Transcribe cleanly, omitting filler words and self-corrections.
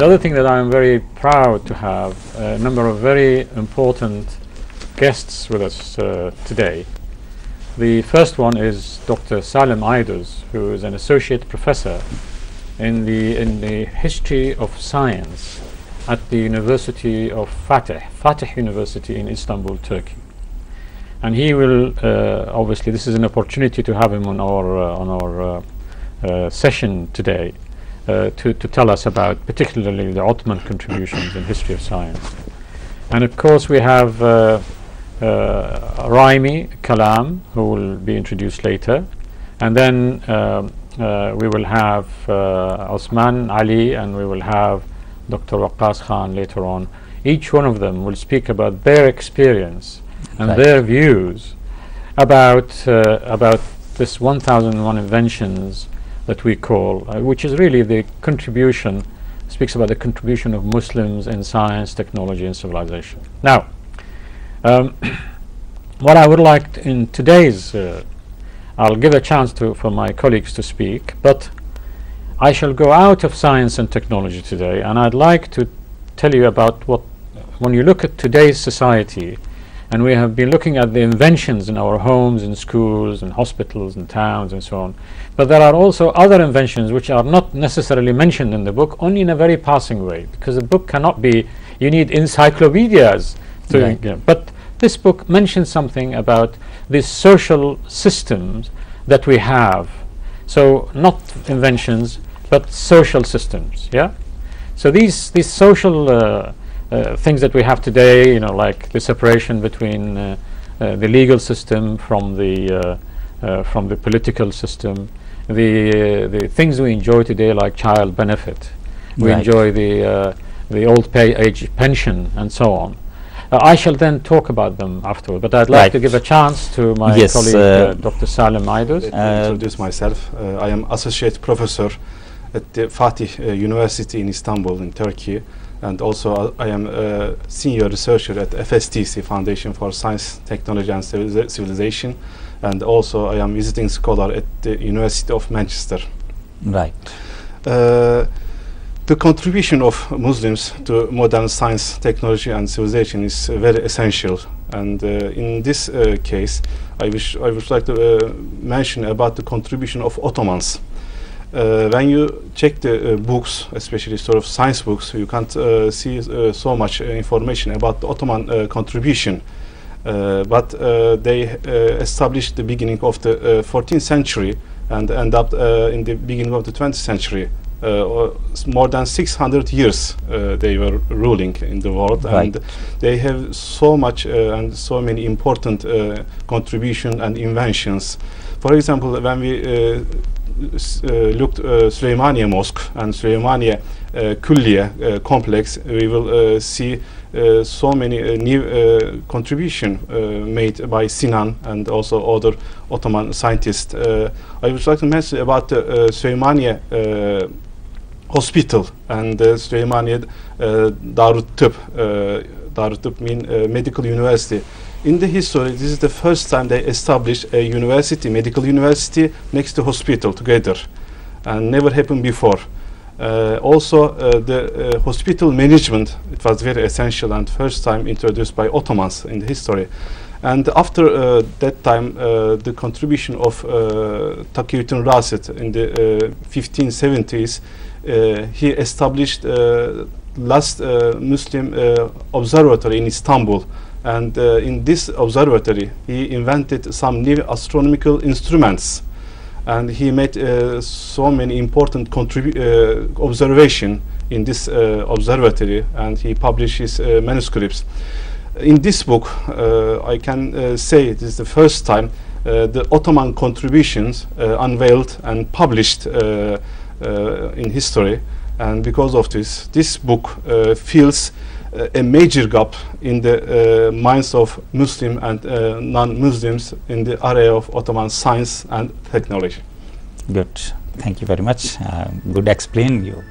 The other thing that I am very proud to have a number of very important guests with us today. The first one is Dr. Salim Ayduz, who is an associate professor in the history of science at the University of Fatih University in Istanbul, Turkey. And he will obviously, this is an opportunity to have him on our session today to tell us about particularly the Ottoman contributions in history of science. And of course we have Raimi Kalam, who will be introduced later, and then we will have Osman Ali, and we will have Dr. Waqas Khan later on. Each one of them will speak about their experience and their views about this 1001 inventions that we call, which is really the contribution, speaks about the contribution of Muslims in science, technology and civilization. Now, what I would like in today's, I'll give a chance for my colleagues to speak, but I shall go out of science and technology today, and I'd like to tell you about what, when you look at today's society, and we have been looking at the inventions in our homes, in schools, in hospitals, in towns, and so on. But there are also other inventions which are not necessarily mentioned in the book, only in a very passing way, because the book cannot be, you need encyclopedias to, but this book mentions something about these social systems that we have. So not inventions, but social systems, yeah? So these social things that we have today, you know, like the separation between the legal system from the political system, the things we enjoy today, like child benefit, we enjoy the old age pension and so on. I shall then talk about them afterward, but I'd like to give a chance to my colleague Dr. Salim Ayduz. Let me introduce myself. I am associate professor at the Fatih University in Istanbul in Turkey. And also I am a senior researcher at FSTC, Foundation for Science, Technology and Civilization. And also I am visiting scholar at the University of Manchester. Right. The contribution of Muslims to modern science, technology and civilization is very essential. And in this case, I would like to mention about the contribution of Ottomans. When you check the books, especially sort of science books, you can't see so much information about the Ottoman contribution. But they established the beginning of the 14th century and end up in the beginning of the 20th century. More than 600 years they were ruling in the world, and they have so much and so many important contributions and inventions. For example, when we looked Süleymaniye Mosque and Süleymaniye Külliye complex, we will see so many new contributions made by Sinan and also other Ottoman scientists. I would like to mention about the Süleymaniye Hospital and Süleymaniye Darut-Tıp. Darut-Tıp means medical university. In the history, this is the first time they established a university, medical university, next to hospital together, and never happened before. Also, the hospital management, it was very essential and first time introduced by Ottomans in the history. And after that time, the contribution of Taqiyuddin Rasid in the 1570s, he established last Muslim observatory in Istanbul. And in this observatory, he invented some new astronomical instruments, and he made so many important observations in this observatory, and he published his manuscripts. In this book, I can say this is the first time the Ottoman contributions unveiled and published in history, and because of this book fills a major gap in the minds of Muslim and non-Muslims in the area of Ottoman science and technology. Good. Thank you very much. Good explain you.